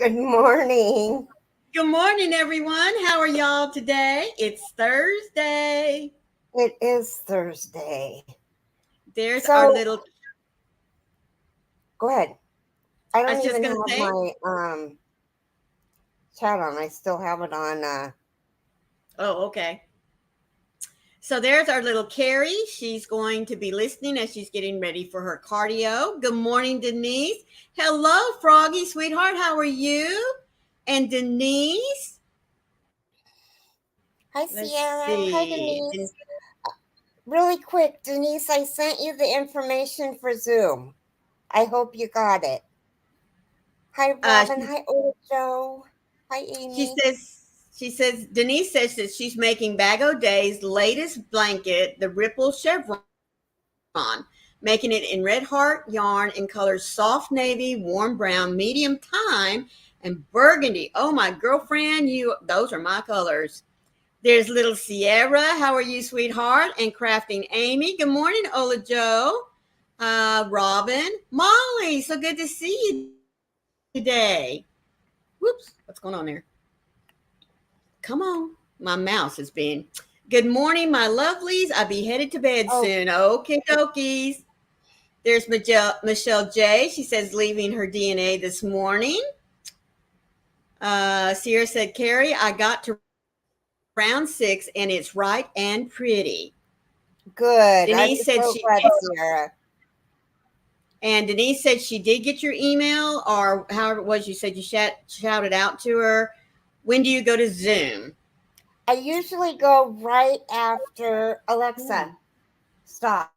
Good morning. Good morning, everyone. How are y'all today? It's Thursday. It is Thursday. There's our So little, go ahead. I I don't was just even going to have say, my chat on. I still have it on. oh, okay. So there's our little Keri. She's going to be listening as she's getting ready for her cardio. Good morning, Denise. Hello, Froggy, sweetheart. How are you? And Denise, Hi, let's Sierra. Hi, see. Denise. Really quick, Denise, I sent you the information for Zoom. I hope you got it. Hi, Uh, Robin. Hi, Ola Joe. Hi, She Amy. says, Denise says that she's making Bag O' Day's latest blanket, the Ripple Chevron, making it in red heart yarn in colors soft navy, warm brown, medium thyme, and burgundy. Oh, my girlfriend, those are my colors. There's little Sierra. How are you, sweetheart? And crafting Amy. Good morning, Ola Joe. Robin, Molly. So good to see you today. Whoops, what's going on there? Come on. My mouse has been. Good morning, my lovelies. I'll be headed to bed Oh, soon. Okay, dokies. There's Michelle J. She says leaving her DNA this morning. Sierra said, Keri, I got to round 6 and it's right and pretty. good. I'm Denise said so she glad, Sierra. and Denise said she did get your email or however it was you said you shouted out to her. When do you go to Zoom? I usually go right after Alexa. Stop.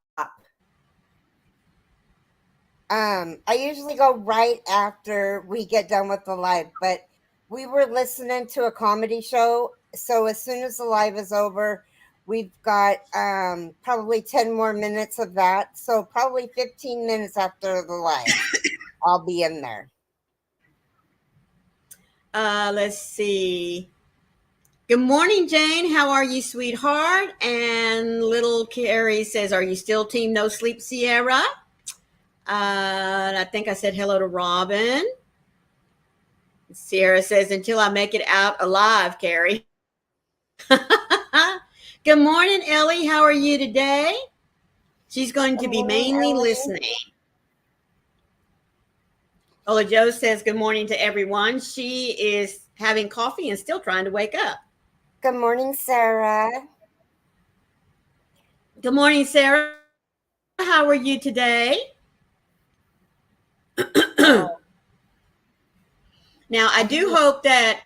I usually go right after we get done with the live, but we were listening to a comedy show. So as soon as the live is over, we've got probably 10 more minutes of that. So probably 15 minutes after the live, I'll be in there. Let's see. Good morning, Jane. How are you, sweetheart? And little Keri says, are you still team no sleep, Sierra? I think I said hello to Robin. Sierra says, until I make it out alive, Keri. Good morning, Ellie. How are you today? She's going to Good be morning, mainly Ellie. listening. Ola Joe says, good morning to everyone. She is having coffee and still trying to wake up. Good morning, Sarah. Good morning, Sarah. How are you today? Now, I do hope that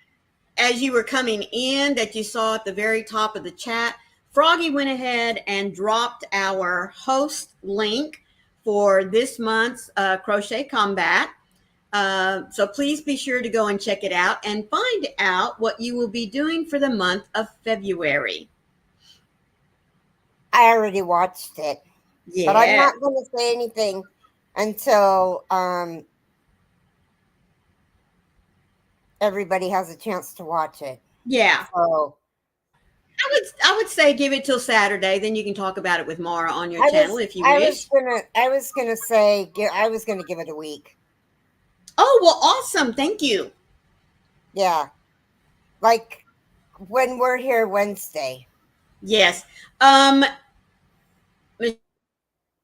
as you were coming in, that you saw at the very top of the chat, Froggy went ahead and dropped our host link for this month's Crochet Combat. So please be sure to go and check it out and find out what you will be doing for the month of February. I already watched it. Yeah. But I'm not going to say anything until everybody has a chance to watch it. Yeah. So I would say give it till Saturday, then you can talk about it with Mara on your channel if you wish. I was gonna say I was gonna give it a week. Oh, well, awesome. Thank you. Yeah. Like when we're here Wednesday. Yes.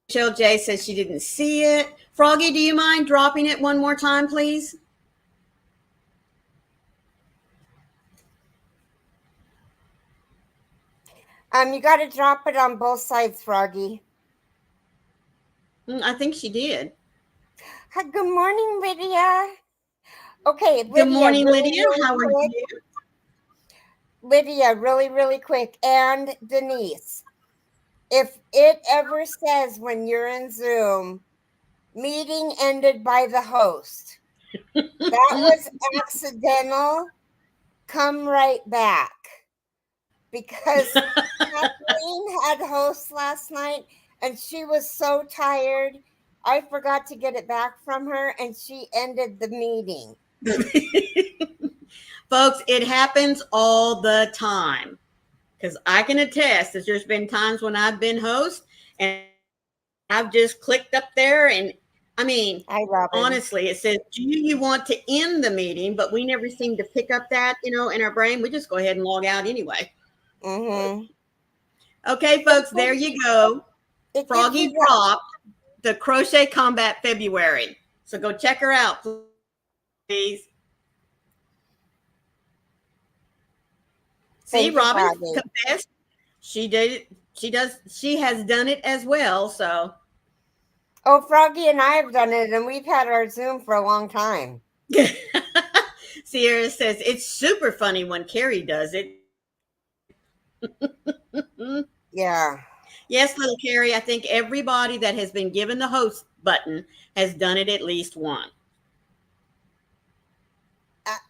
Michelle J says she didn't see it. Froggy, do you mind dropping it one more time, please? You gotta drop it on both sides, Froggy. I think she did. Hi, good morning, Lydia. Okay, Lydia. Good morning, really, Lydia. really How are quick. you? Lydia, really, really quick. And Denise, if it ever says when you're in Zoom, meeting ended by the host, that was accidental, come right back. Because Kathleen had hosts last night and she was so tired. I forgot to get it back from her and she ended the meeting. Folks, it happens all the time. Because I can attest that there's been times when I've been host and I've just clicked up there and I mean, Hi, Robin. honestly, it says, do you want to end the meeting? But we never seem to pick up that, in our brain. We just go ahead and log out anyway. Mm-hmm. Okay, folks, there you go. It gives you Froggy dropped the Crochet Combat February. So go check her out, please. See, Thank you, Robin Froggy. confessed. She did it. She has done it as well. So Oh, Froggy and I have done it, and we've had our Zoom for a long time. Sierra says it's super funny when Keri does it. Yeah. Yes, little Keri, I think everybody that has been given the host button has done it at least once.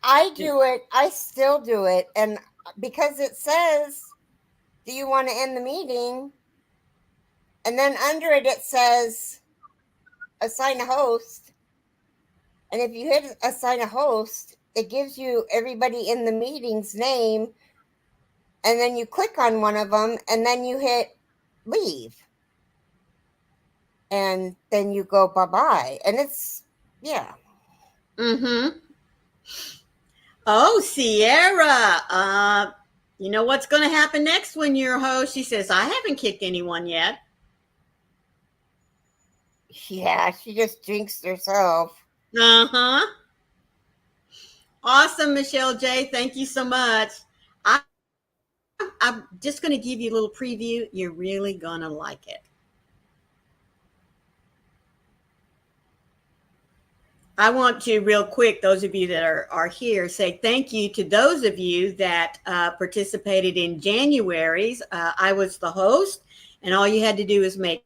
I do it. I still do it. And because it says, do you want to end the meeting? And then under it, it says, assign a host. And if you hit assign a host, it gives you everybody in the meeting's name. And then you click on one of them, and then you hit leave. And then you go bye-bye. And it's, yeah. Mm-hmm. Oh, Sierra. You know what's going to happen next when you're a host? She says, I haven't kicked anyone yet. Yeah, she just jinxed herself. Uh-huh. Awesome, Michelle J. Thank you so much. I'm just going to give you a little preview. You're really going to like it. I want to real quick, those of you that are here, say thank you to those of you that participated in January's. I was the host, and all you had to do is make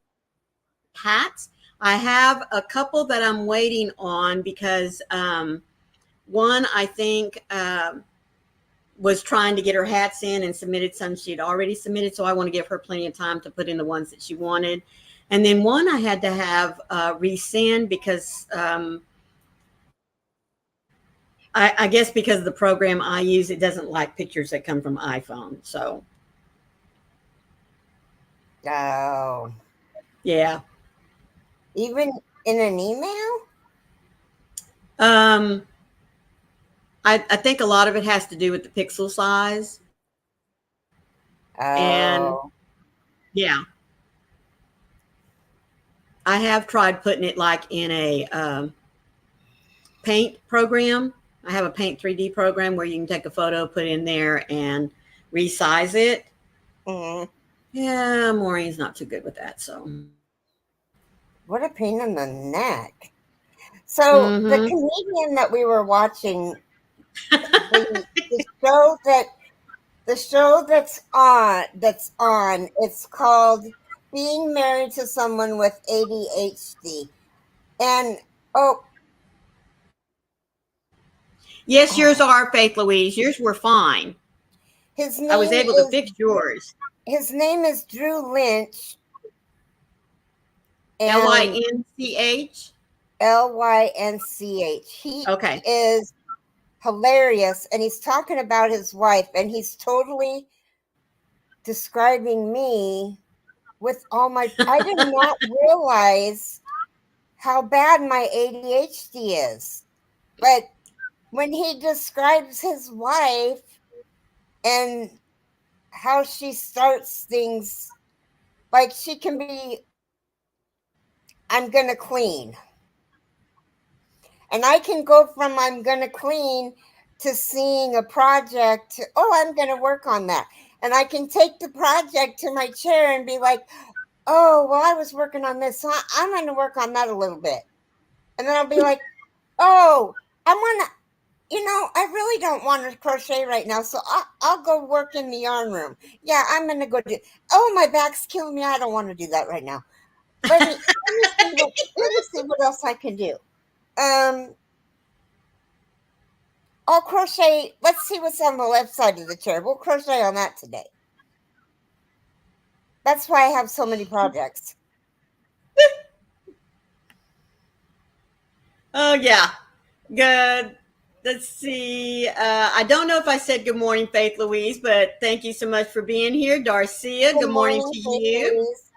hats. I have a couple that I'm waiting on because one, I think, was trying to get her hats in and submitted some she'd already submitted. So I want to give her plenty of time to put in the ones that she wanted. And then one I had to have resend because I guess because of the program I use, it doesn't like pictures that come from iPhone. So, Oh. yeah. Even in an email? I think a lot of it has to do with the pixel size. And Oh. yeah. I have tried putting it like in a paint program. I have a paint 3D program where you can take a photo, put it in there, and resize it. Mm-hmm. Yeah, Maureen's not too good with that. So, What a pain in the neck. So the mm-hmm. comedian that we were watching, the show that's on, it's called Being Married to Someone with ADHD. And Yes, yours are, Faith Louise. Yours were fine. his I was name able to is fix yours. Drew Lynch. And Lynch. Lynch. He Okay. is hilarious, and he's talking about his wife, and he's totally describing me with all my I did not realize how bad my ADHD is. But when he describes his wife and how she starts things, like she can be, I'm gonna clean. And I can go from I'm gonna clean to seeing a project to, oh, I'm gonna work on that. And I can take the project to my chair and be like, oh, well, I was working on this, so I'm going to work on that a little bit. And then I'll be like, oh, I want to, I really don't want to crochet right now, so I'll go work in the yarn room. Yeah, I'm going to go do, oh, my back's killing me. I don't want to do that right now. Let me see what else I can do. I'll crochet. Let's see what's on the left side of the chair. We'll crochet on that today. That's why I have so many projects. Oh, yeah. Good. Let's see. I don't know if I said good morning, Faith Louise, but thank you so much for being here. Darcia, good morning to Faith you. Louise.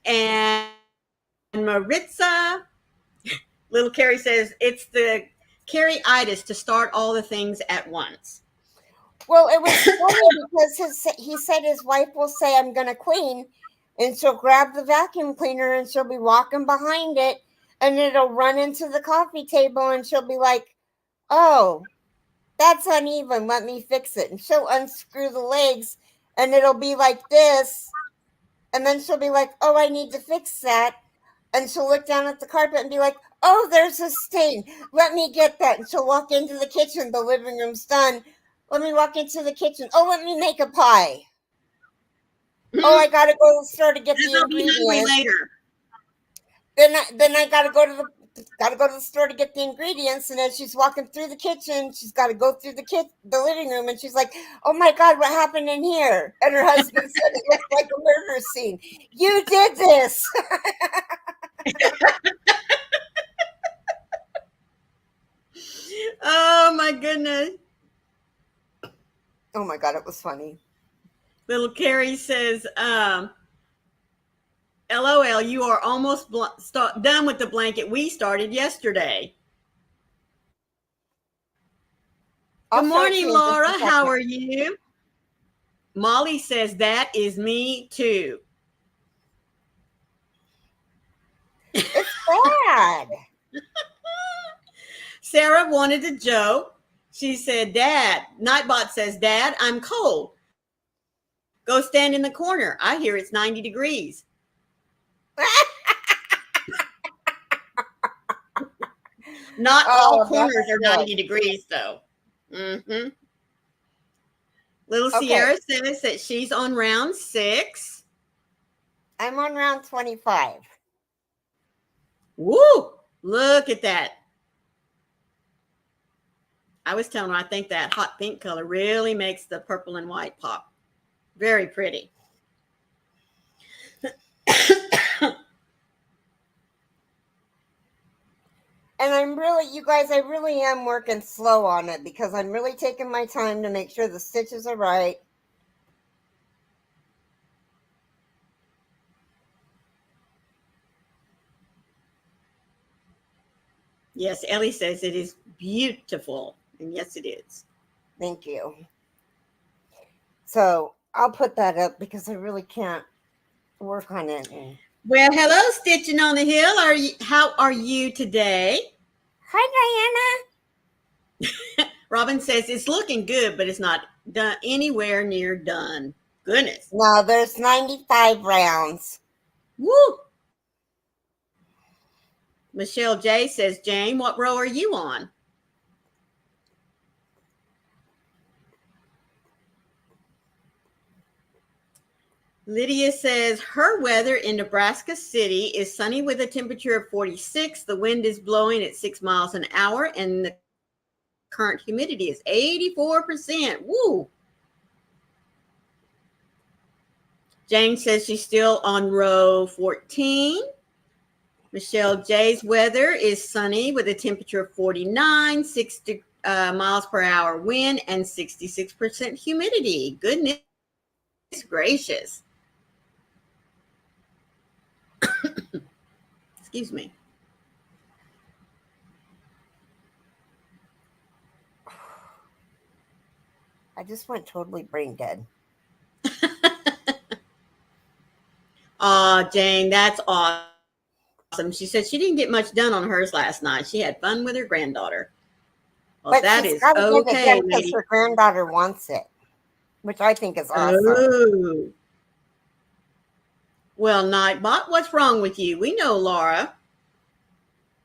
And Maritza, Little Keri says it's the Keri-itis to start all the things at once. Well, it was funny because he said his wife will say, I'm going to clean, and she'll grab the vacuum cleaner and she'll be walking behind it, and it'll run into the coffee table, and she'll be like, oh, that's uneven. Let me fix it. And she'll unscrew the legs, and it'll be like this. And then she'll be like, oh, I need to fix that. And she'll look down at the carpet and be like, oh, there's a stain. Let me get that. And she'll walk into the kitchen. The living room's done. Let me walk into the kitchen. Oh, let me make a pie. Oh, I got to go to the store to get the I'll be hungry ingredients. later. Then I got to go to the store to get the ingredients. And as she's walking through the kitchen, she's got to go through the living room, and she's like, oh my God, what happened in here? And her husband said it looked like a murder scene. You did this. Oh my goodness. Oh my God, it was funny. Little Keri says, LOL, you are almost done with the blanket we started yesterday. Good morning, Laura. How are you? Molly says, that is me too. It's bad. Sarah wanted a joke. She said, Nightbot says, Dad, I'm cold. Go stand in the corner. I hear it's 90 degrees. Not all corners are 90 degrees, though. Mm-hmm. Little Sierra says that she's on round 6. I'm on round 25. Woo! Look at that. I was telling her I think that hot pink color really makes the purple and white pop. Very pretty. And you guys, I really am working slow on it because I'm really taking my time to make sure the stitches are right. Yes, Ellie says it is beautiful. And yes, it is. Thank you. So I'll put that up because I really can't work on it. Well, hello, Stitching on the Hill. How are you today? Hi, Diana. Robin says it's looking good, but it's not done anywhere near done. Goodness. No, there's 95 rounds. Woo! Michelle J says, Jane, what row are you on? Lydia says her weather in Nebraska City is sunny with a temperature of 46. The wind is blowing at 6 miles an hour, and the current humidity is 84%. Woo! Jane says she's still on row 14. Michelle J's weather is sunny with a temperature of 49, 60 miles per hour wind, and 66% humidity. Goodness gracious. Excuse me. I just went totally brain dead. Oh, Jane, that's awesome. She said she didn't get much done on hers last night. She had fun with her granddaughter. Well, but that is okay, because her granddaughter wants it, which I think is awesome. Oh. Well, Nightbot, what's wrong with you? We know Laura.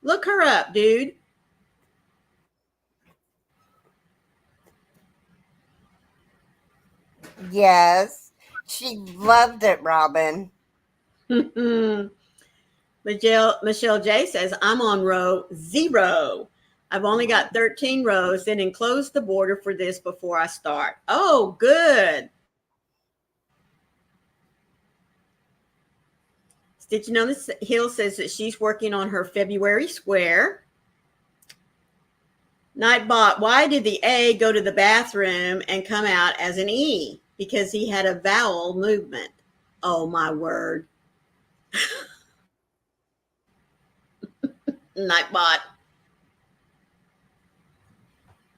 Look her up, dude. Yes, she loved it, Robin. Michelle J says, I'm on row 0. I've only got 13 rows, then enclose the border for this before I start. Oh, good. Stitching on the Hill says that she's working on her February square. Nightbot, why did the A go to the bathroom and come out as an E? Because he had a vowel movement. Oh, my word. Nightbot.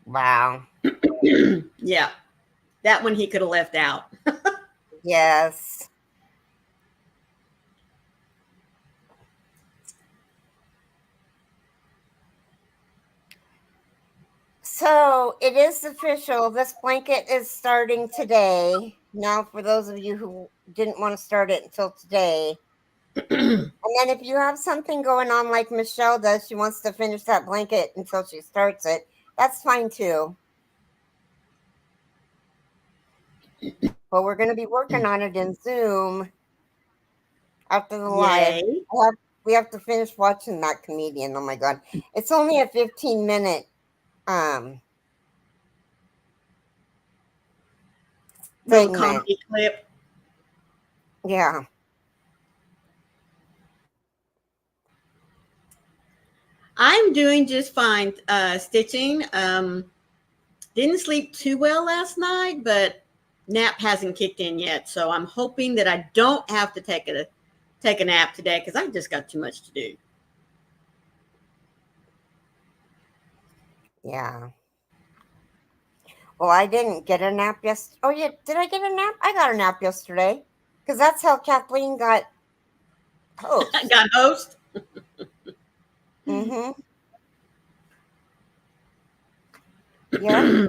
Wow. Yeah, that one he could have left out. Yes. So it is official. This blanket is starting today. Now, for those of you who didn't want to start it until today, and then if you have something going on like Michelle does, she wants to finish that blanket until she starts it, that's fine too. But we're going to be working on it in Zoom after the live. Yay. We have to finish watching that comedian. Oh my God. It's only a 15-minute Little segment. comedy clip. Yeah. I'm doing just fine stitching. Didn't sleep too well last night, but nap hasn't kicked in yet. So I'm hoping that I don't have to take a nap today because I've just got too much to do. Yeah. Well, I didn't get a nap yesterday. Oh, yeah. Did I get a nap? I got a nap yesterday because that's how Kathleen got host. Got host? Mm-hmm. Yeah.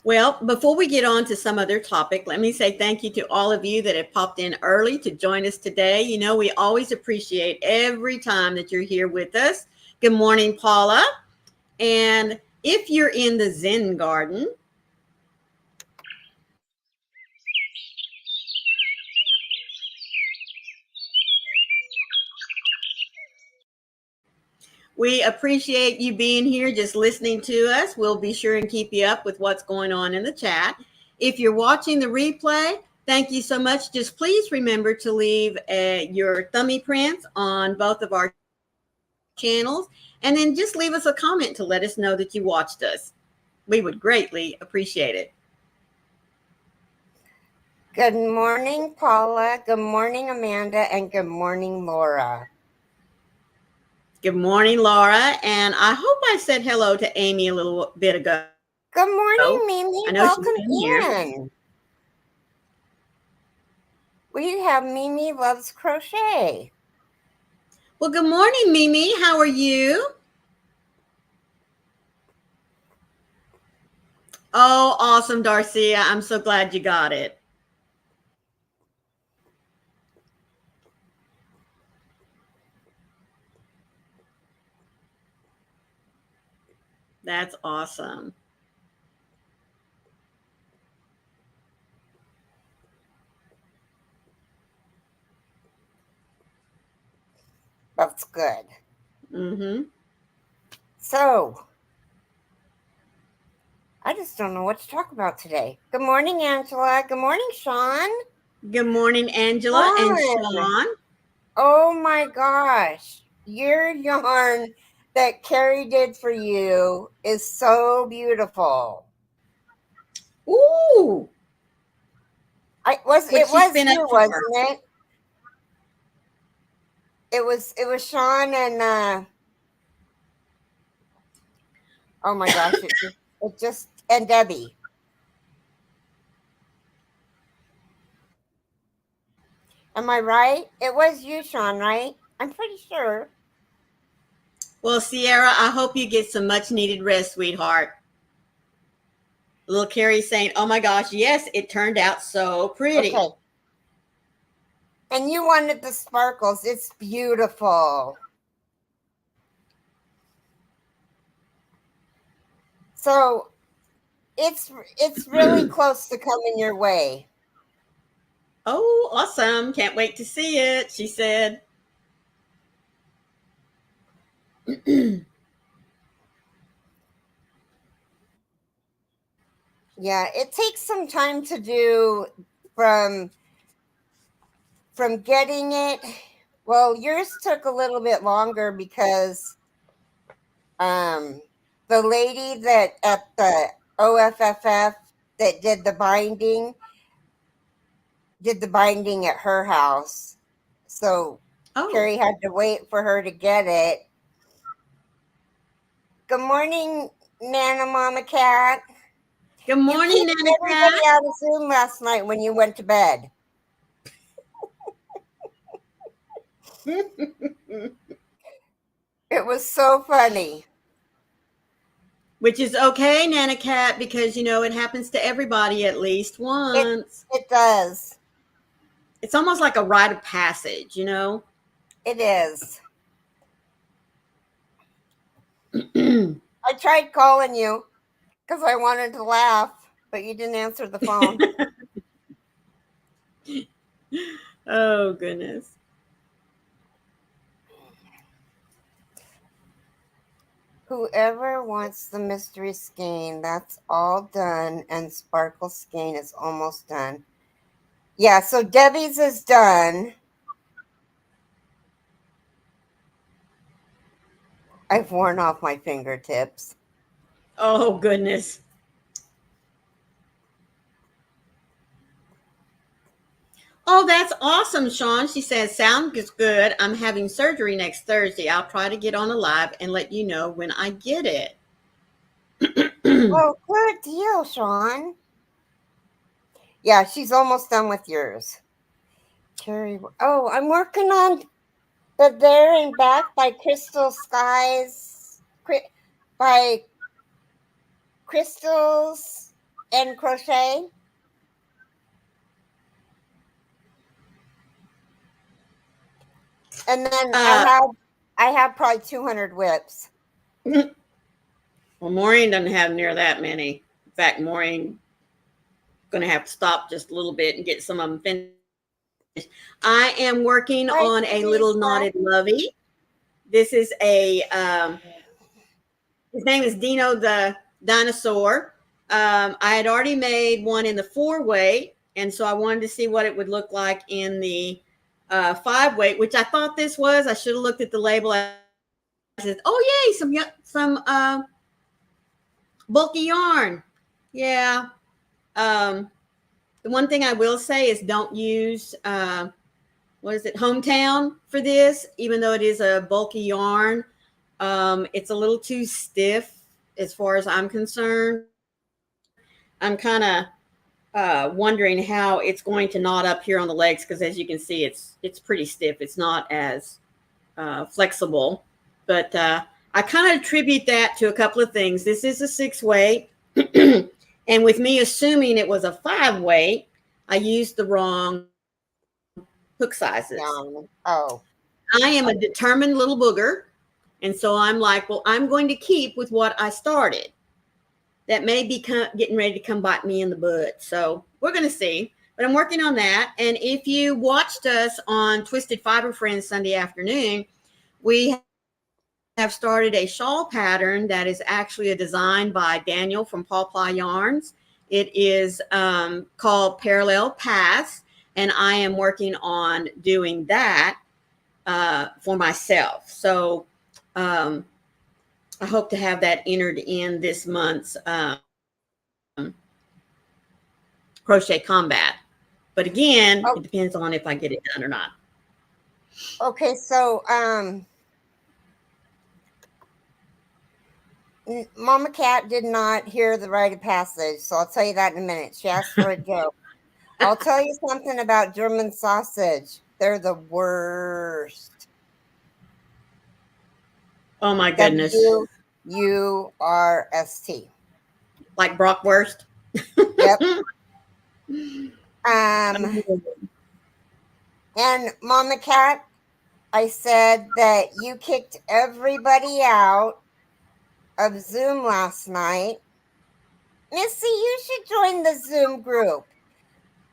Well, before we get on to some other topic, let me say thank you to all of you that have popped in early to join us today. You know, we always appreciate every time that you're here with us. Good morning, Paula. And if you're in the Zen garden, we appreciate you being here, just listening to us. We'll be sure and keep you up with what's going on in the chat. If you're watching the replay, thank you so much. Just please remember to leave your thummy prints on both of our channels, and then just leave us a comment to let us know that you watched us. We would greatly appreciate it. Good morning, Paula. Good morning, Amanda. And good morning, Laura. Good morning, Laura. And I hope I said hello to Amy a little bit ago. Good morning, Mimi. I know Welcome she's been here. in. We have Mimi Loves Crochet. Well, good morning, Mimi. How are you? Oh, awesome, Darcia. I'm so glad you got it. That's awesome. That's good. Mm-hmm. So, I just don't know what to talk about today. Good morning, Angela. Good morning, Sean. Good morning, Angela and Sean. Oh my gosh. Your yarn that Keri did for you is so beautiful. Ooh. It was you, wasn't it? It was Sean and oh my gosh, it just and Debbie. Am I right? It was you, Sean, right? I'm pretty sure. Well, Sierra, I hope you get some much needed rest, sweetheart. Little Keri saying, oh my gosh, yes, it turned out so pretty. Okay. And you wanted the sparkles. It's beautiful. So it's really close to coming your way. Oh, awesome. Can't wait to see it, she said. Yeah, it takes some time to do from getting it. Well, yours took a little bit longer because the lady that at the OFFF that did the binding at her house. So Oh, Keri had to wait for her to get it. Good morning, Nana Mama Cat. good You morning, kicked Nana everybody Cat. out of Zoom last night when you went to bed. It was so funny. Which is okay, Nana Cat, because it happens to everybody at least once. It does. It's almost like a rite of passage, It is. I tried calling you because I wanted to laugh, but you didn't answer the phone. Oh, goodness. Whoever wants the mystery skein, that's all done, and sparkle skein is almost done. Yeah, so Debbie's is done. I've worn off my fingertips. Oh, goodness. Oh, that's awesome, Sean. She says, sounds good. I'm having surgery next Thursday. I'll try to get on a live and let you know when I get it. Oh, good deal, Sean. Yeah, she's almost done with yours. Keri, oh, I'm working on the There and Back by Crystal Skies, by Crystals and Crochet. And then I have probably 200 whips. Well, Maureen doesn't have near that many. In fact, Maureen going to have to stop just a little bit and get some of them finished. I am working on a little knotted lovey. This is his name is Dino the dinosaur. I had already made one in the 4-weight, and so I wanted to see what it would look like in the 5-weight, which I thought this was. I should have looked at the label. I said, "Oh yay, some bulky yarn." Yeah. The one thing I will say is don't use what is it, Hometown for this, even though it is a bulky yarn. It's a little too stiff as far as I'm concerned. I'm kind of wondering how it's going to knot up here on the legs, because as you can see, it's pretty stiff. It's not as flexible, but I kind of attribute that to a couple of things. This is a 6-weight, and with me assuming it was a 5-weight, I used the wrong hook sizes. Oh, I am a determined little booger, and so I'm like, well, I'm going to keep with what I started. That may be getting ready to come bite me in the butt. So we're going to see. But I'm working on that. And if you watched us on Twisted Fiber Friends Sunday afternoon, we have started a shawl pattern that is actually a design by Daniel from Paw Ply Yarns. It is called Parallel Paths, and I am working on doing that for myself. So I hope to have that entered in this month's crochet combat. But again, it depends on if I get it done or not. Okay, so Mama Cat did not hear the rite of passage, so I'll tell you that in a minute. She asked for a joke. I'll tell you something about German sausage. They're the worst. Oh my goodness. WURST. Like Brockwurst? Yep. And Mama Cat, I said that you kicked everybody out of Zoom last night. Missy, you should join the Zoom group.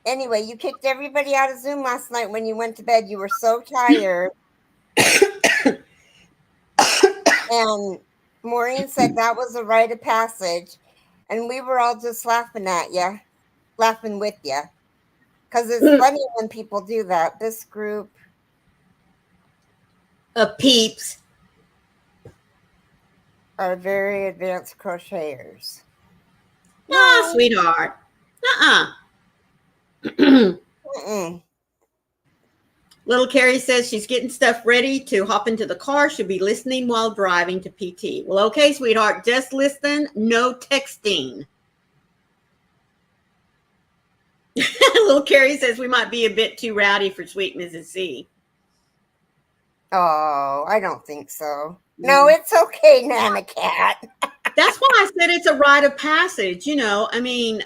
Anyway, you kicked everybody out of Zoom last night when you went to bed. You were so tired. And Maureen said that was a rite of passage. And we were all just laughing at you, laughing with you. Because it's funny when people do that. This group of peeps are very advanced crocheters. No, sweetheart. Little Keri says she's getting stuff ready to hop into the car. She'll be listening while driving to PT. Well, okay, sweetheart, just listen, no texting. Little Keri says we might be a bit too rowdy for sweet Mrs. C. Oh, I don't think so. No, it's okay, Nana Cat. That's why I said it's a rite of passage. You know, I mean,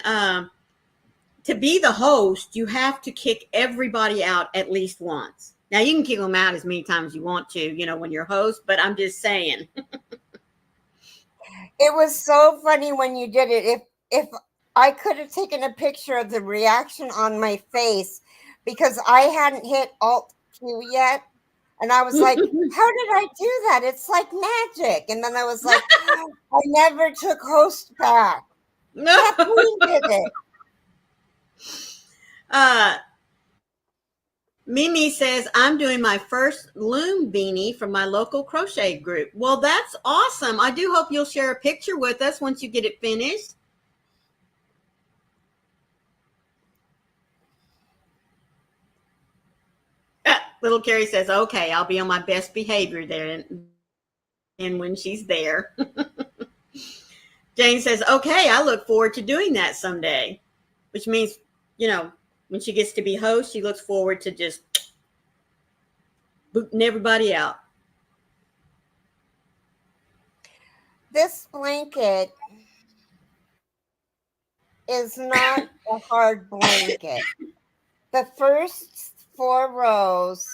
to be the host, you have to kick everybody out at least once. Now, you can kick them out as many times as you want to, you know, when you're host, but I'm just saying. It was so funny when you did it. If I could have taken a picture of the reaction on my face, because I hadn't hit Alt Q yet. And I was like, how did I do that? It's like magic. And then I was like, I never took host back. Kathleen did it. Mimi says, I'm doing my first loom beanie from my local crochet group. Well, that's awesome. I do hope you'll share a picture with us once you get it finished. Little Keri says, okay, I'll be on my best behavior there and when she's there. Jane says, okay, I look forward to doing that someday, which means, you know, when she gets to be host, she looks forward to just booting everybody out. This blanket is not a hard blanket. The first 4 rows,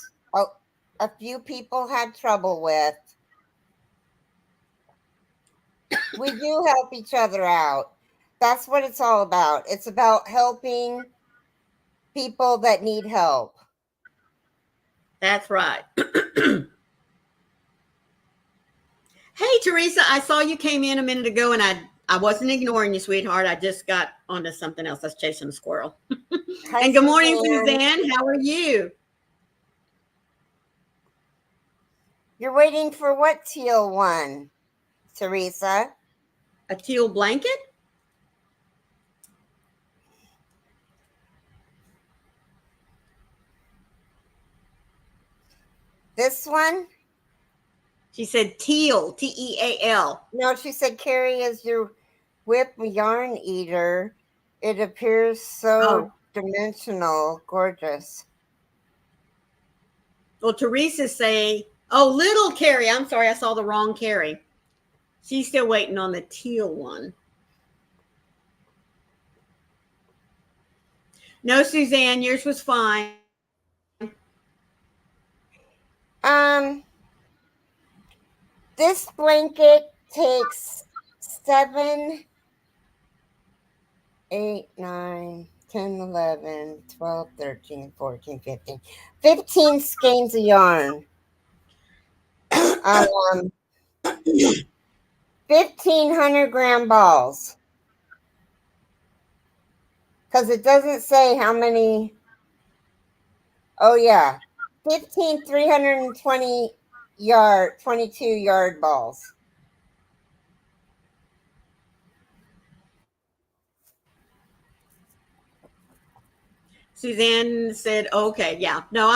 a few people had trouble with. We do help each other out. That's what it's all about. It's about helping people that need help. That's right. Hey, Teresa, I saw you came in a minute ago, and I wasn't ignoring you, sweetheart. I just got onto something else. I was chasing a squirrel. Hi, and good morning, Suzanne. How are you? You're waiting for what teal one, Teresa? A teal blanket? This one? She said teal, T-E-A-L. No, she said, Keri is your whip yarn eater. It appears so dimensional, gorgeous. Well, Teresa's saying, oh, little Keri. I'm sorry, I saw the wrong Keri. She's still waiting on the teal one. No, Suzanne, yours was fine. This blanket takes 7, 8, 9, 10, 11, 12, 13, 14, 15. 15 skeins of yarn. 1,500 gram balls. Because it doesn't say how many. Oh, yeah. 15 320 22 yard balls. Suzanne said, okay, yeah. No,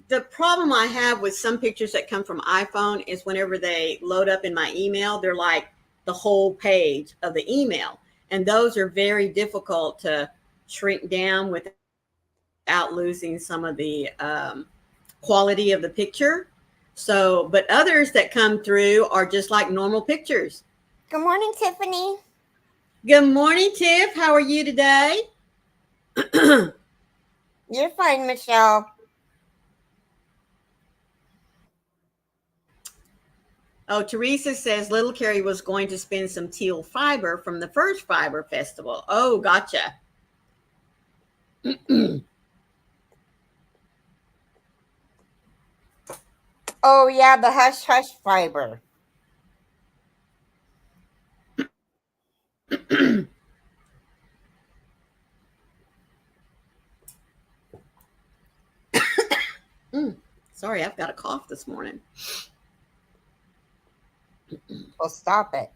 the problem I have with some pictures that come from iPhone is whenever they load up in my email, they're like the whole page of the email. And those are very difficult to shrink down without losing some of the quality of the picture. So, but others that come through are just like normal pictures. Good morning, Tiffany. Good morning, Tiff. How are you today? You're fine, Michelle. Oh, Teresa says little Keri was going to spin some teal fiber from the first fiber festival. Oh, gotcha. Oh, yeah, the hush hush fiber. Sorry, I've got a cough this morning. Well, stop it.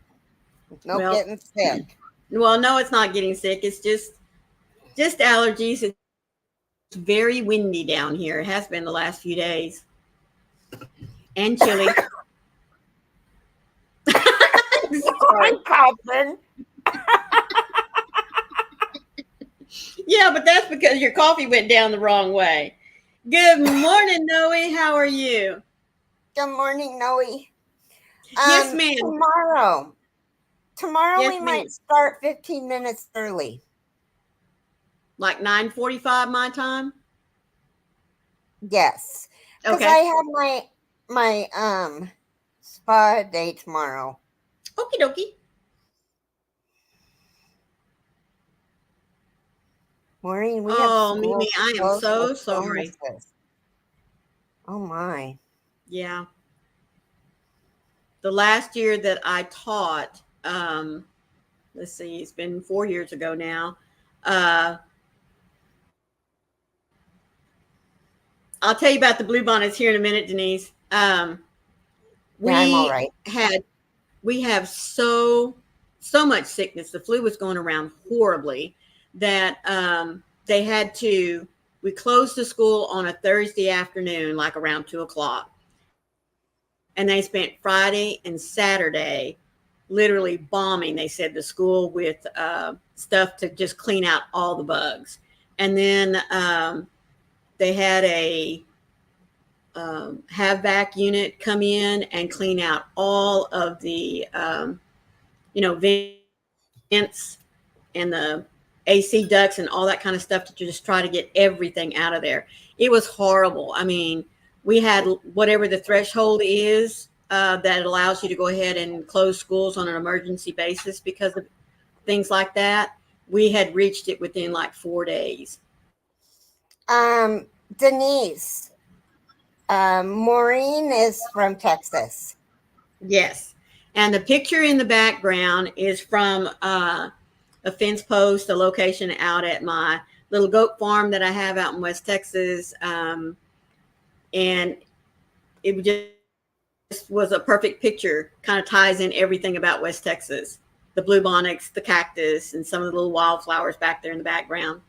No getting sick. Well, no, it's not getting sick. It's just allergies. It's very windy down here. It has been the last few days. And chilly. Sorry. I'm coughing. Yeah, but that's because your coffee went down the wrong way. Good morning, Noe. How are you? Good morning, Noe. Yes, ma'am. Tomorrow Yes, we ma'am. might start 15 minutes early. Like 9:45 my time? Yes. Because Okay. I have my spa day tomorrow. Okie dokie. Maureen, we have Oh, school Mimi, I am closed so with sorry. illnesses. Oh my. Yeah. The last year that I taught, let's see, it's been 4 years ago now. I'll tell you about the bluebonnets here in a minute, Denise. Yeah, I'm all right. We have so much sickness. The flu was going around horribly that they had to. We closed the school on a Thursday afternoon, like around 2:00, and they spent Friday and Saturday literally bombing. They said the school with stuff to just clean out all the bugs, and then they had a HVAC unit come in and clean out all of the vents and the AC ducts and all that kind of stuff to just try to get everything out of there. It was horrible. I mean, we had whatever the threshold is that allows you to go ahead and close schools on an emergency basis because of things like that. We had reached it within like 4 days. Denise, Maureen is from Texas. Yes. And the picture in the background is from a fence post, a location out at my little goat farm that I have out in West Texas. And it just was a perfect picture, kind of ties in everything about West Texas. The bluebonnets, the cactus, and some of the little wildflowers back there in the background.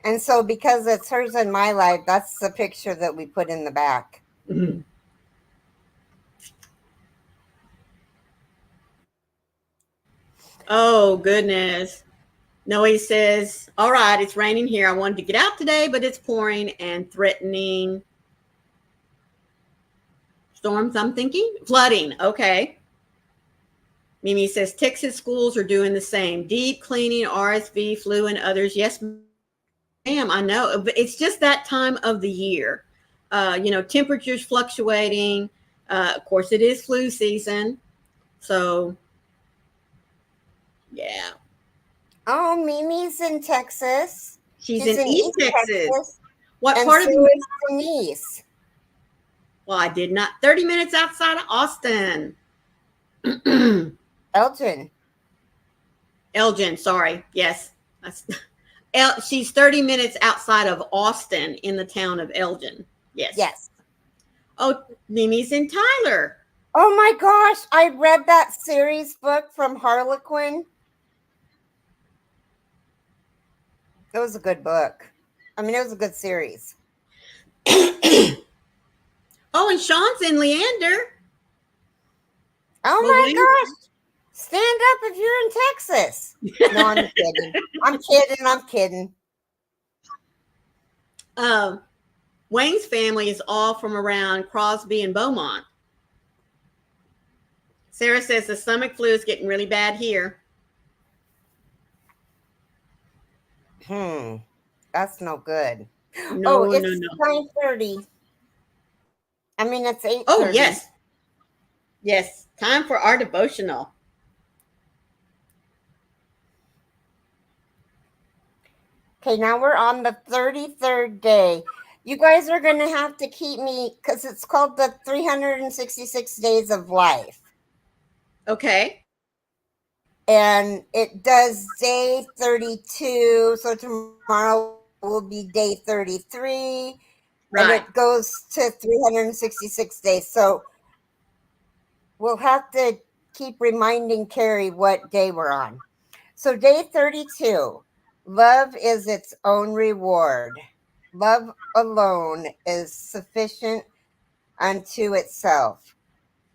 And so because it's hers and my life, that's the picture that we put in the back. Mm-hmm. Oh, goodness. Noe says, all right, it's raining here. I wanted to get out today, but it's pouring and threatening storms, I'm thinking. Flooding. Okay. Mimi says, Texas schools are doing the same. Deep cleaning, RSV, flu, and others. Yes, ma'am, I know. But it's just that time of the year. Temperatures fluctuating. Of course, it is flu season. So, yeah. Oh, Mimi's in Texas. She's in East Texas. What and part so of the is Denise? Well, I did not. 30 minutes outside of Austin. Elgin, sorry. Yes. She's 30 minutes outside of Austin in the town of Elgin. Yes. Yes. Oh, Mimi's in Tyler. Oh my gosh. I read that series book from Harlequin. It was a good book. I mean, it was a good series. Oh, and Sean's in Leander. Oh my gosh. Stand up if you're in Texas. No, I'm kidding. I'm kidding. Wayne's family is all from around Crosby and Beaumont. Sarah says the stomach flu is getting really bad here. That's no good. No, it's no. 9:30. I mean, it's 8:30. Oh, yes. Yes. Time for our devotional. Okay, now we're on the 33rd day. You guys are going to have to keep me, because it's called the 366 Days of Life. Okay. And it does day 32. So tomorrow will be day 33. Right. And it goes to 366 days. So we'll have to keep reminding Keri what day we're on. So day 32. Love is its own reward. Love alone is sufficient unto itself.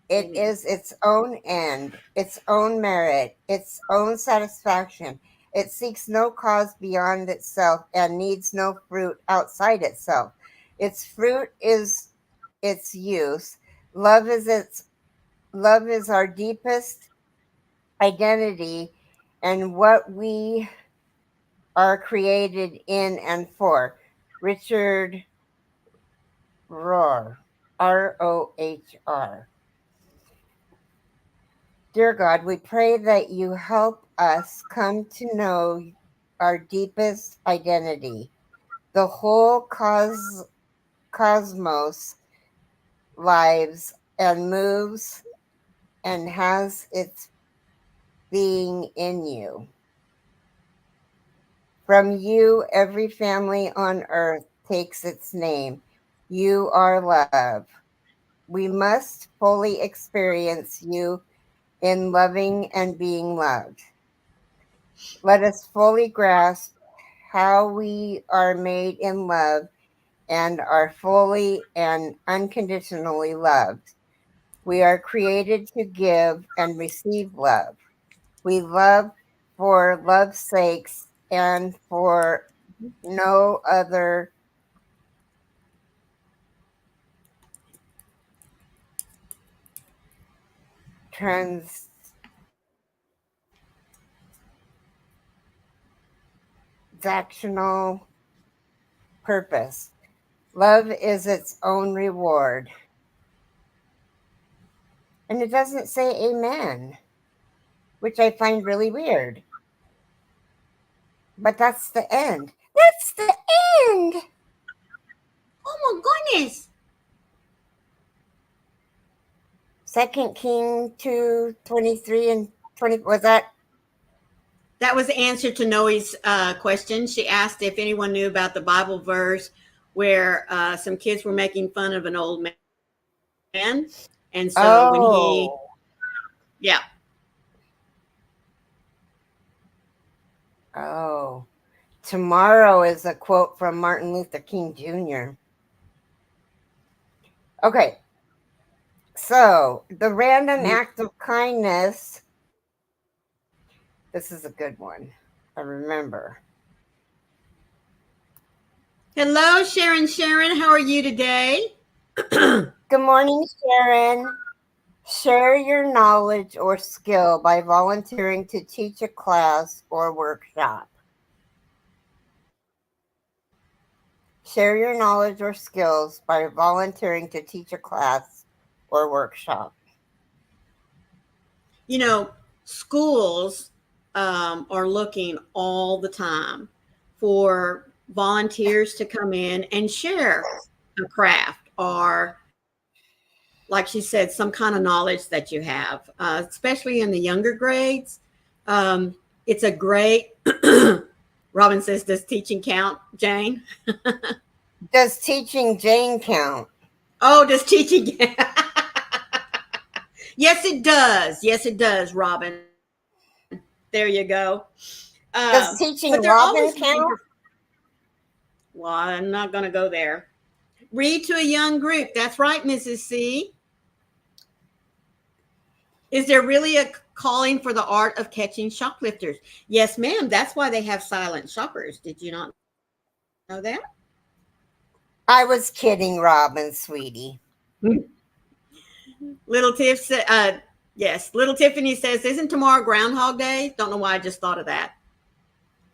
It Amen. is its own end, its own merit, its own satisfaction. It seeks no cause beyond itself and needs no fruit outside itself. Its fruit is its use. Love is our deepest identity and what we are created in and for. Richard Rohr, Rohr. Dear God, we pray that you help us come to know our deepest identity. The whole cosmos lives and moves and has its being in you. From you, every family on earth takes its name. You are love. We must fully experience you in loving and being loved. Let us fully grasp how we are made in love and are fully and unconditionally loved. We are created to give and receive love. We love for love's sakes and for no other transactional purpose. Love is its own reward. And it doesn't say amen, which I find really weird. But that's the end. That's the end. Oh my goodness. 2 King 2:23 and 20. Was that? That was the answer to Noe's question. She asked if anyone knew about the Bible verse where some kids were making fun of an old man. And so when he, Oh. yeah. Oh. Tomorrow is a quote from Martin Luther King Jr. Okay. So, the random act of kindness. This is a good one. I remember. Hello, Sharon. Sharon, how are you today? Good morning, Sharon. Share your knowledge or skill by volunteering to teach a class or workshop. Share your knowledge or skills by volunteering to teach a class or workshop. You know, schools are looking all the time for volunteers to come in and share a craft or, like she said, some kind of knowledge that you have, especially in the younger grades. It's a great, Robin says, does teaching count, Jane? Does teaching Jane count? Oh, does teaching? Yes, it does. Yes, it does, Robin. There you go. Does teaching But they're Robin always looking count? for. Well, I'm not going to go there. Read to a young group. That's right, Mrs. C. Is there really a calling for the art of catching shoplifters? Yes, ma'am. That's why they have silent shoppers. Did you not know that? I was kidding, Robin, sweetie. Little Tiff said, yes. Little Tiffany says, isn't tomorrow Groundhog Day? Don't know why I just thought of that.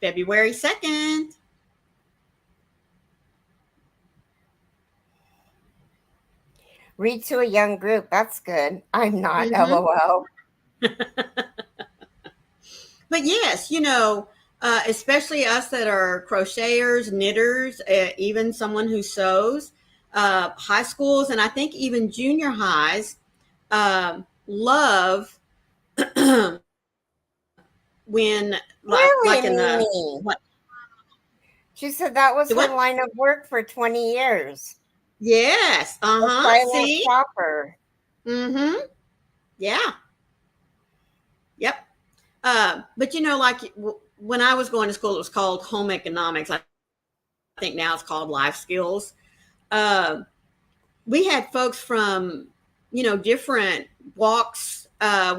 February 2nd. Read to a young group. That's good. I'm not, Mm-hmm. LOL. But yes, especially us that are crocheters, knitters, even someone who sews, high schools, and I think even junior highs love when, like Really, in the, Mimi? what? She said that was The her what? line of work for 20 years. Yes. A Uh-huh. silent See? shopper. Mm-hmm. Yeah. Yep. But like when I was going to school, it was called home economics. I think now it's called life skills. Uh, we had folks from, different walks.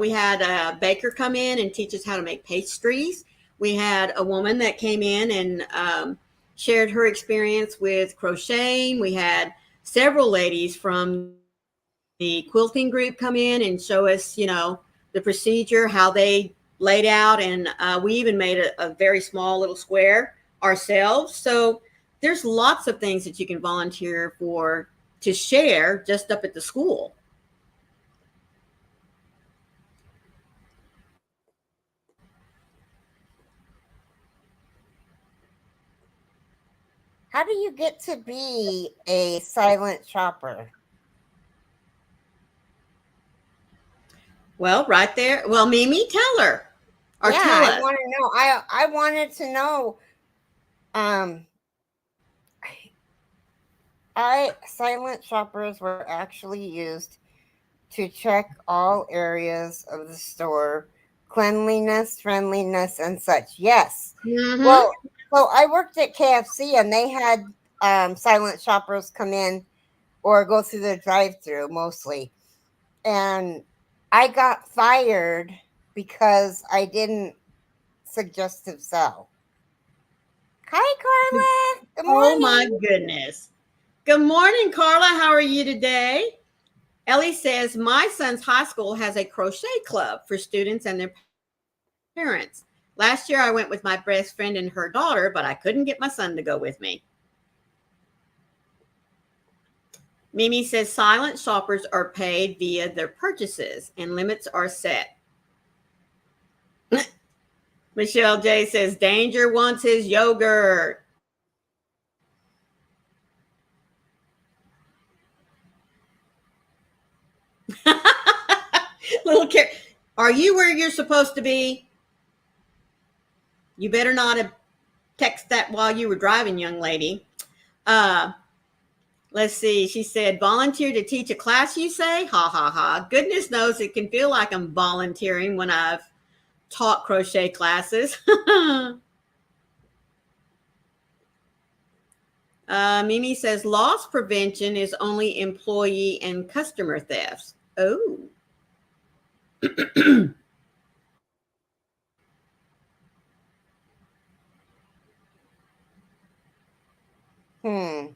We had a baker come in and teach us how to make pastries. We had a woman that came in and shared her experience with crocheting. We had several ladies from the quilting group come in and show us, the procedure, how they laid out. And we even made a very small little square ourselves. So there's lots of things that you can volunteer for to share just up at the school. How do you get to be a silent shopper? Well, right there. Well, Mimi, tell her or Yeah, tell I us. want to know. I wanted to know. Um, silent shoppers were actually used to check all areas of the store, cleanliness, friendliness, and such. Yes. Mm-hmm. Well, so I worked at KFC and they had silent shoppers come in or go through the drive-through mostly, and I got fired because I didn't suggestive sell. Hi, Carla. Good Oh my morning. goodness. Good morning, Carla. How are you today? Ellie says, my son's high school has a crochet club for students and their parents. Last year, I went with my best friend and her daughter, but I couldn't get my son to go with me. Mimi says, silent shoppers are paid via their purchases and limits are set. Michelle J says, Danger wants his yogurt. Little Keri, are you where you're supposed to be? You better not have texted that while you were driving, young lady. Uh, let's see. She said, volunteer to teach a class, you say? Ha ha ha. Goodness knows it can feel like I'm volunteering when I've taught crochet classes. Mimi says, loss prevention is only employee and customer thefts. Oh. Hmm.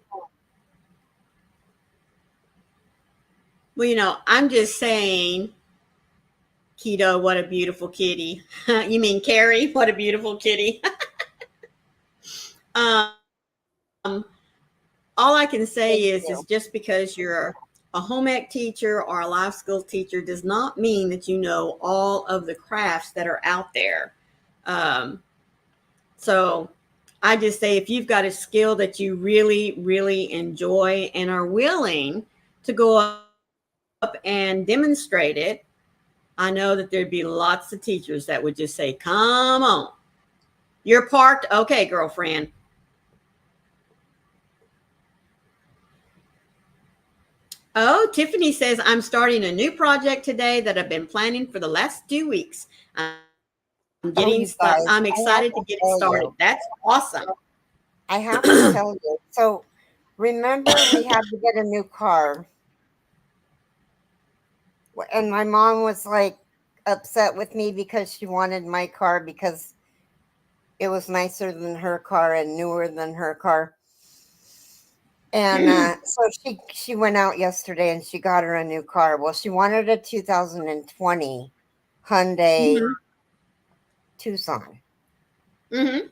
Well, I'm just saying, Keto, what a beautiful kitty. You mean Keri? What a beautiful kitty. um, all I can say Thank is you. just because you're a home ec teacher or a life skills teacher does not mean that you know all of the crafts that are out there. Um, so I just say if you've got a skill that you really, really enjoy and are willing to go up and demonstrate it, I know that there'd be lots of teachers that would just say, come on, you're parked. Okay, girlfriend. Oh, Tiffany says, I'm starting a new project today that I've been planning for the last 2 weeks. Oh, you guys, I'm I have excited to to get it tell started. you. That's awesome. I have to tell you. So, remember, we had to get a new car, and my mom was like upset with me because she wanted my car because it was nicer than her car and newer than her car. And so she went out yesterday and she got her a new car. Well, she wanted a 2020 Hyundai Mm-hmm. Tucson. Mm-hmm.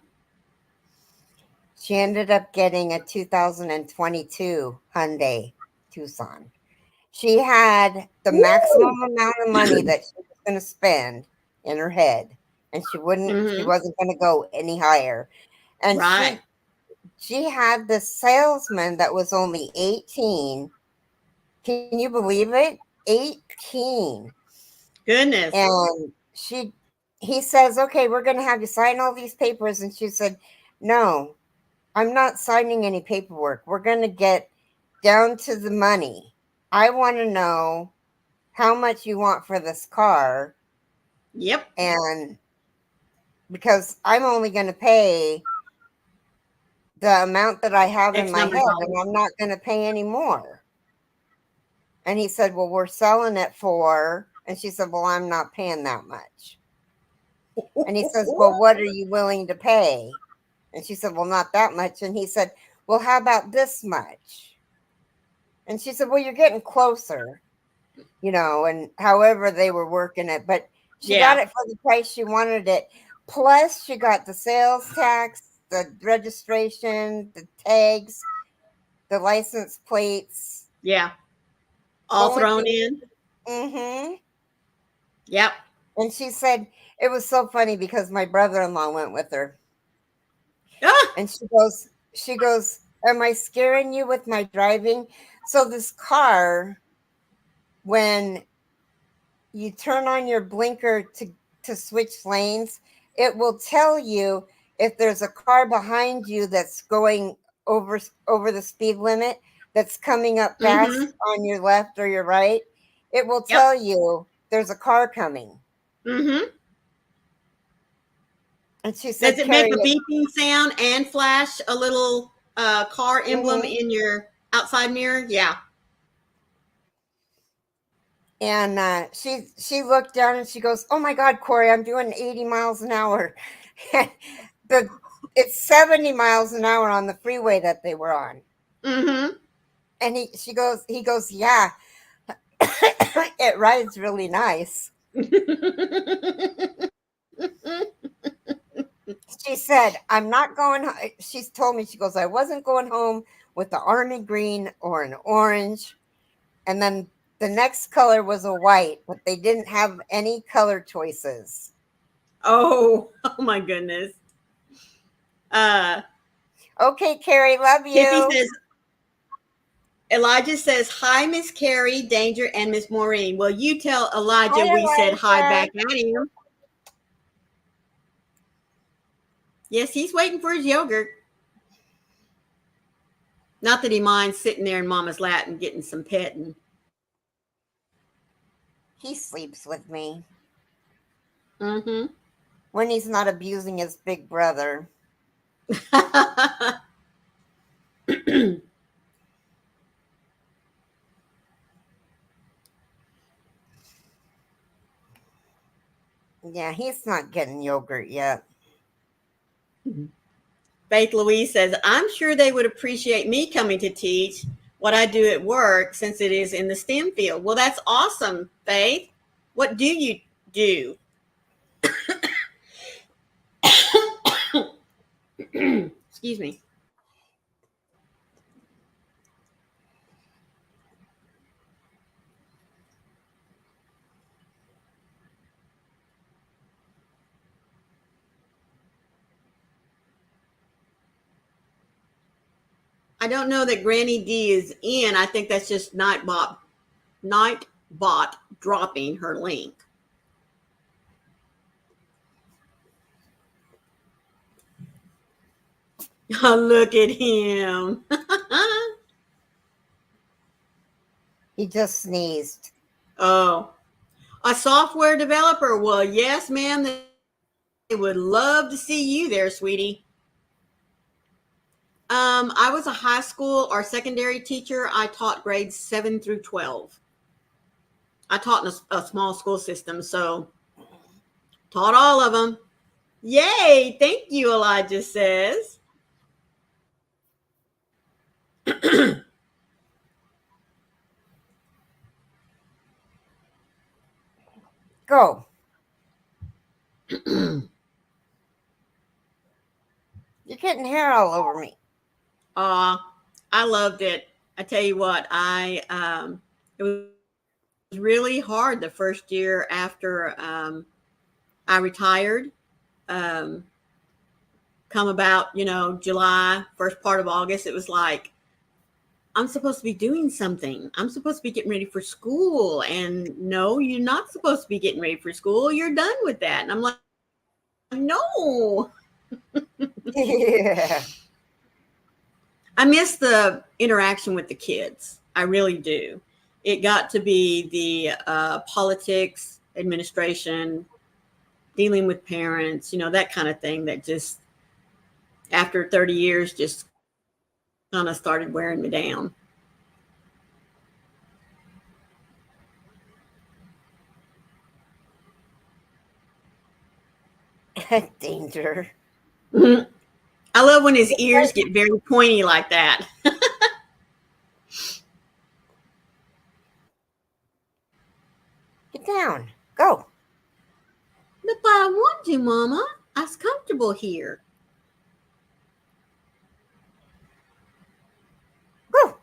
She ended up getting a 2022 Hyundai Tucson. She had the maximum Woo! amount of money that she was going to spend in her head, and she Mm-hmm. wasn't going to go any higher. And Right. she had the salesman that was only 18. Can you believe it? 18. Goodness. And he says, okay, we're going to have you sign all these papers. And she said, no, I'm not signing any paperwork. We're going to get down to the money. I want to know how much you want for this car. Yep. And because I'm only going to pay the amount that I have in X my number head, of and dollars. I'm not going to pay any more. And he said, well, we're selling it for, and she said, well, I'm not paying that much. And he says, well, what are you willing to pay? And she said, well, not that much. And he said, well, how about this much? And she said, well, you're getting closer, and however they were working it. But she got Yeah. it for the price she wanted it. Plus, she got the sales tax, the registration, the tags, the license plates. Yeah. The All only thrown thing, in. mm-hmm. Yep. And she said it was so funny because my brother-in-law went with her. Ah! And she goes, am I scaring you with my driving? So this car, when you turn on your blinker to switch lanes, it will tell you if there's a car behind you that's going over the speed limit, that's coming up Mm-hmm. fast on your left or your right. It will Yep. tell you there's a car coming. Mm-hmm. And she Does said, it make Keri, a beeping sound and flash a little car emblem mhm. in your outside mirror? Yeah. And she looked down and she goes, "Oh my God, Corey, I'm doing 80 miles an hour." the It's 70 miles an hour on the freeway that they were on. Mm-hmm. And he goes, "Yeah, it rides really nice." She said, "I'm not going." She's told me, she goes, "I wasn't going home with the army green or an orange." And then the next color was a white, but they didn't have any color choices. Oh my goodness. Uh, Okay, Keri, love Tiffy you. says, Elijah says, hi, Miss Keri, Danger, and Miss Maureen. Well, you tell Elijah Hi, we said hi Elijah. back at him. Yes, he's waiting for his yogurt. Not that he minds sitting there in Mama's lap and getting some petting. He sleeps with me Mm-hmm. when he's not abusing his big brother. Yeah, he's not getting yogurt yet. Faith Louise says, I'm sure they would appreciate me coming to teach what I do at work since it is in the STEM field. Well, that's awesome, Faith. What do you do? Excuse me. I don't know that Granny D is in. I think that's just Nightbot dropping her link. Oh, look at him. He just sneezed. Oh, a software developer. Well, yes, ma'am. They would love to see you there, sweetie. I was a high school or secondary teacher. I taught grades 7 through 12. I taught in a small school system, so taught all of them. Yay! Thank you, Elijah says. Go. You're getting hair all over me. I loved it. I tell you what, it was really hard the first year after I retired. Um, come about, July, first part of August, it was like, I'm supposed to be doing something. I'm supposed to be getting ready for school. And no, you're not supposed to be getting ready for school. You're done with that. And I'm like, no. Yeah. I miss the interaction with the kids. I really do. It got to be the politics, administration, dealing with parents, that kind of thing that just after 30 years just kind of started wearing me down. Danger. I love when his ears get very pointy like that. Get down. Go. But I want to, Mama. I's comfortable here. Go.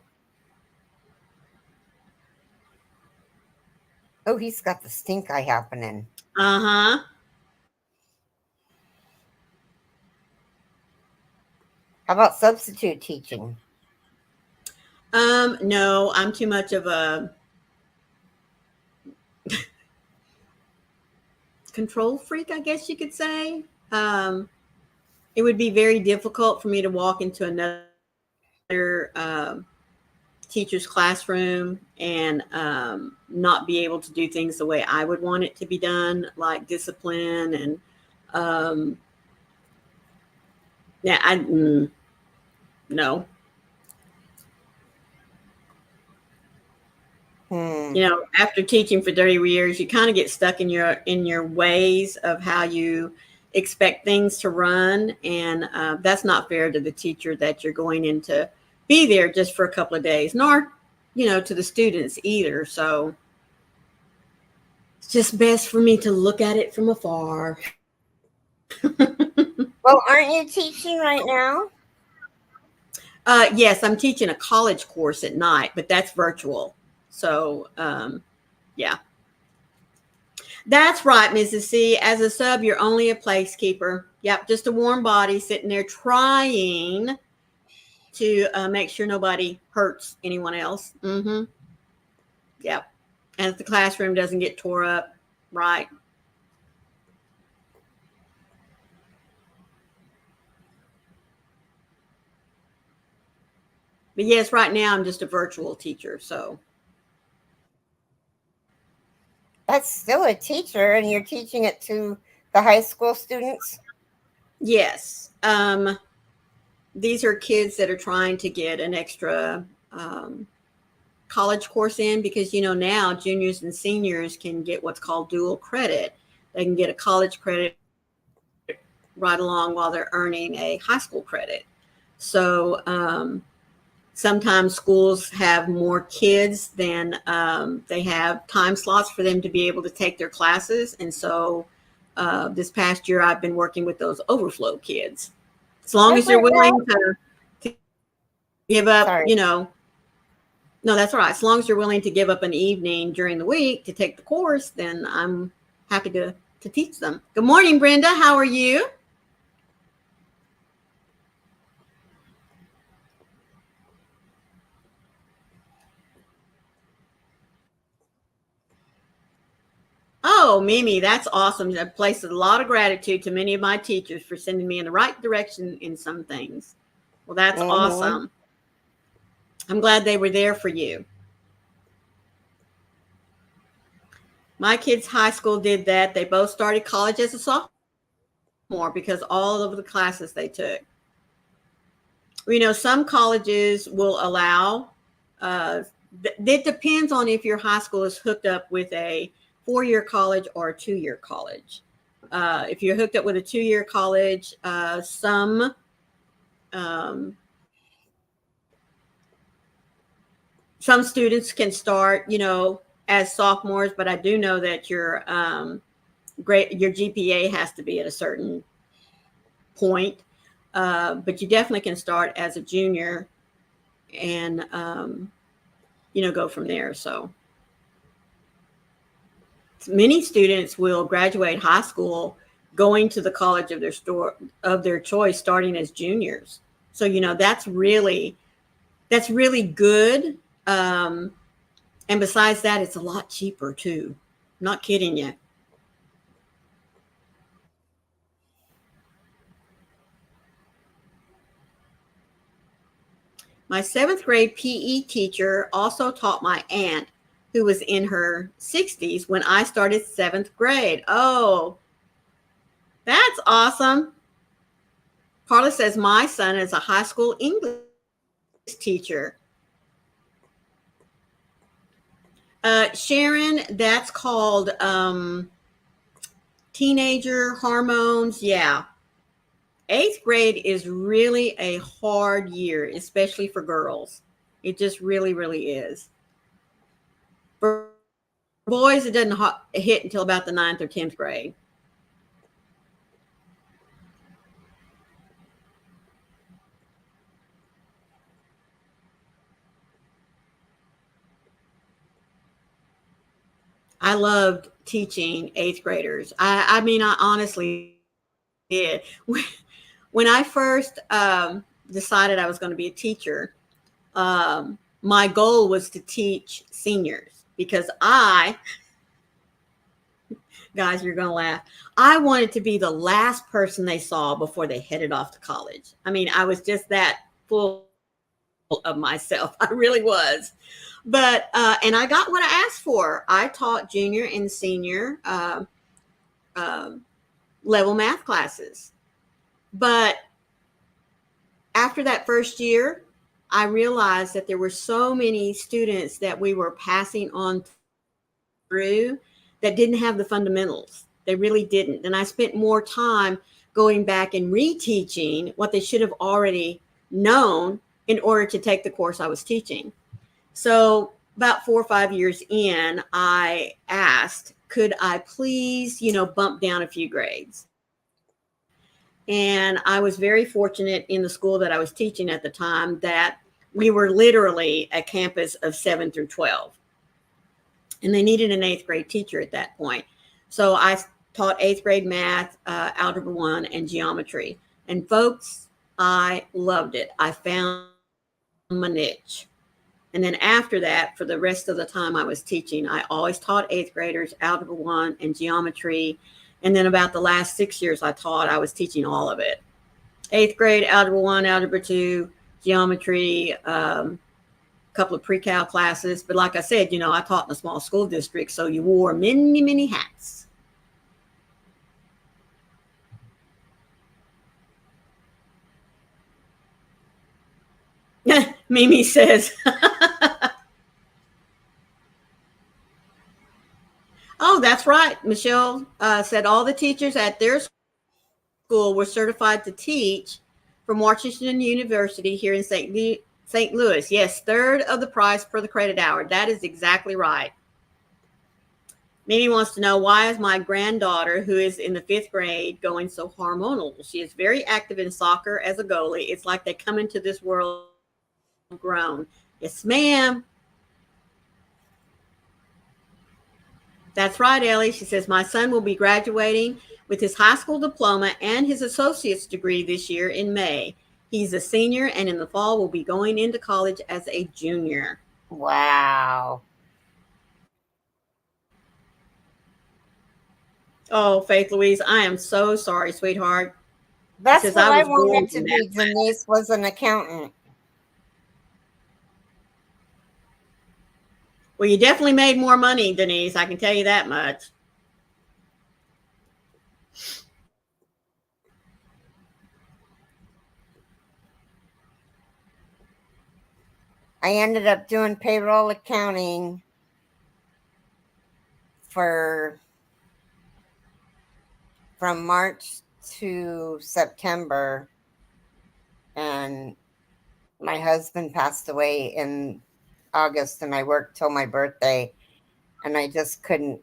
Oh, he's got the stink eye happening. Uh-huh. How about substitute teaching? No, I'm too much of a control freak, I guess you could say. It would be very difficult for me to walk into another teacher's classroom and not be able to do things the way I would want it to be done, like discipline and no. After teaching for 30 years, you kind of get stuck in your ways of how you expect things to run, and that's not fair to the teacher that you're going in to be there just for a couple of days, nor to the students either. So it's just best for me to look at it from afar. Well, aren't you teaching right now? Yes, I'm teaching a college course at night, but that's virtual. So, yeah. That's right, Mrs. C. As a sub, you're only a placekeeper. Yep, just a warm body sitting there trying to make sure nobody hurts anyone else. Mm-hmm. Yep. And if the classroom doesn't get tore up, right. But yes, right now I'm just a virtual teacher, so. That's still a teacher, and you're teaching it to the high school students? Yes. These are kids that are trying to get an extra college course in because, now juniors and seniors can get what's called dual credit. They can get a college credit right along while they're earning a high school credit. So sometimes schools have more kids than they have time slots for them to be able to take their classes. And so this past year, I've been working with those overflow kids. As long as they're willing to give up, no, that's all right. As long as you're willing to give up an evening during the week to take the course, then I'm happy to teach them. Good morning, Brenda. How are you? Oh, Mimi, that's awesome. I've placed a lot of gratitude to many of my teachers for sending me in the right direction in some things. Well, that's awesome. I'm glad they were there for you. My kids' high school did that. They both started college as a sophomore because all of the classes they took. Some colleges will allow, it depends on if your high school is hooked up with a 4-year college or a 2-year college. If you're hooked up with a 2-year college, some students can start, as sophomores, but I do know that your GPA has to be at a certain point. But you definitely can start as a junior and, go from there. So many students will graduate high school going to the college of their choice, starting as juniors. So, that's really good. And besides that, it's a lot cheaper too. I'm not kidding you. My 7th grade PE teacher also taught my aunt, who was in her 60s when I started 7th grade. Oh, That's awesome. Carla says, my son is a high school English teacher. Sharon, that's called teenager hormones. Yeah. Eighth grade is really a hard year, especially for girls. It just really, really is. For boys, it doesn't hit until about the 9th or 10th grade. I loved teaching eighth graders. I mean, I honestly did. When I first decided I was going to be a teacher, my goal was to teach seniors because guys, you're going to laugh. I wanted to be the last person they saw before they headed off to college. I mean, I was just that full of myself. I really was. But, and I got what I asked for. I taught junior and senior level math classes. But after that first year, I realized that there were so many students that we were passing on through that didn't have the fundamentals. They really didn't. And I spent more time going back and reteaching what they should have already known in order to take the course I was teaching. So about 4 or 5 years in, I asked, could I please, bump down a few grades? And I was very fortunate in the school that I was teaching at the time that we were literally a campus of 7 through 12. And they needed an eighth grade teacher at that point. So I taught eighth grade math, algebra 1, and geometry. And folks, I loved it. I found my niche. And then after that, for the rest of the time I was teaching, I always taught eighth graders algebra 1 and geometry. And then about the last 6 years I was teaching all of it. Eighth grade, algebra 1, algebra 2, geometry, couple of pre-cal classes. But like I said, I taught in a small school district, so you wore many, many hats. Mimi says, oh, that's right. Michelle said all the teachers at their school were certified to teach from Washington University here in St. Louis. Yes, third of the price per the credit hour. That is exactly right. Mimi wants to know, why is my granddaughter, who is in the 5th grade, going so hormonal? She is very active in soccer as a goalie. It's like they come into this world grown. Yes, ma'am. That's right, Ellie. She says, my son will be graduating with his high school diploma and his associate's degree this year in May. He's a senior, and in the fall will be going into college as a junior. Wow. Oh, Faith Louise, I am so sorry, sweetheart. That's what I wanted to be. Denise was an accountant. Well, you definitely made more money, Denise. I can tell you that much. I ended up doing payroll accounting from March to September, and my husband passed away in August, and I worked till my birthday, and I just couldn't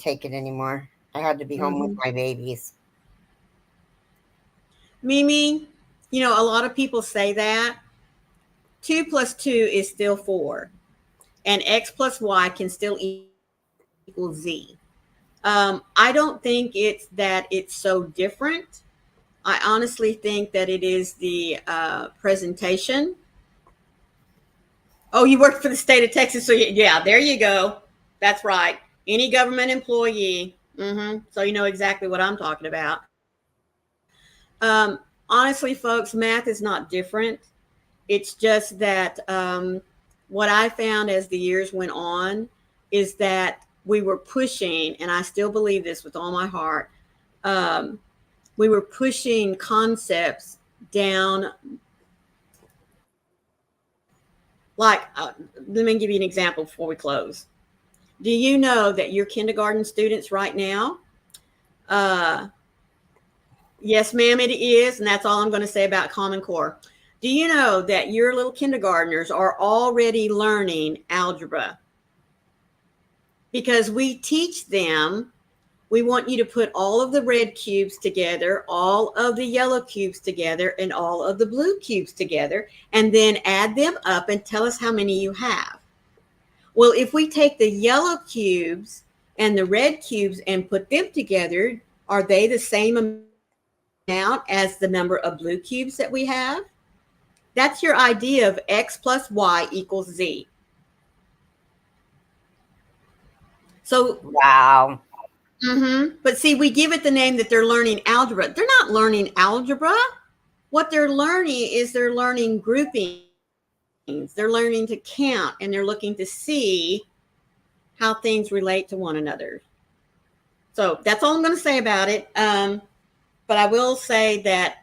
take it anymore. I had to be home with my babies. Mimi, a lot of people say that 2 plus 2 is still 4, and X plus Y can still equal Z. I don't think it's so different. I honestly think that it is the presentation. Oh, you work for the state of Texas, so yeah, there you go. That's right. Any government employee. So you know exactly what I'm talking about. Honestly, folks, math is not different. It's just that what I found as the years went on is that we were pushing, and I still believe this with all my heart, we were pushing concepts down. Like, let me give you an example before we close. Do you know that your kindergarten students right now, yes, ma'am, it is, and that's all I'm going to say about Common Core. Do you know that your little kindergartners are already learning algebra? Because we teach them, we want you to put all of the red cubes together, all of the yellow cubes together, and all of the blue cubes together, and then add them up and tell us how many you have. Well, if we take the yellow cubes and the red cubes and put them together, are they the same amount as the number of blue cubes that we have? That's your idea of x plus y equals z. So, wow. But see, we give it the name that they're learning algebra. They're not learning algebra. What they're learning is they're learning groupings. They're learning to count, and they're looking to see how things relate to one another. So that's all I'm going to say about it. But I will say that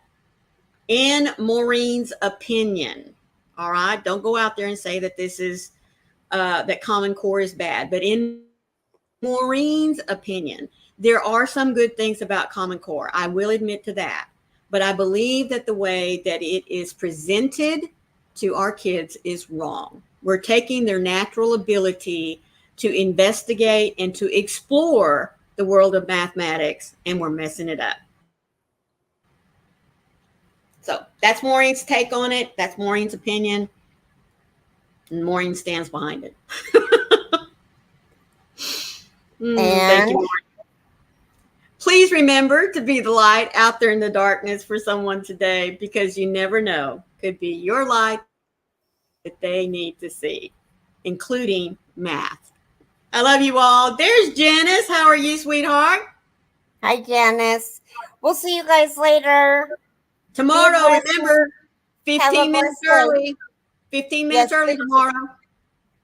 in Maureen's opinion, all right, don't go out there and say that this is, that Common Core is bad. But in Maureen's opinion, there are some good things about Common Core. I will admit to that. But I believe that the way that it is presented to our kids is wrong. We're taking their natural ability to investigate and to explore the world of mathematics, and we're messing it up. So that's Maureen's take on it. That's Maureen's opinion. And Maureen stands behind it. Thank you, Maureen. Please remember to be the light out there in the darkness for someone today, because you never know. Could be your light that they need to see, including math. I love you all. There's Janice. How are you, sweetheart? Hi, Janice. We'll see you guys later. Tomorrow, remember, 15 minutes early. 15 minutes early tomorrow.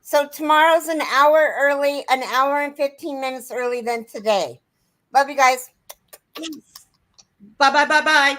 So tomorrow's an hour early, an hour and 15 minutes early than today. Love you guys. Bye, bye, bye, bye.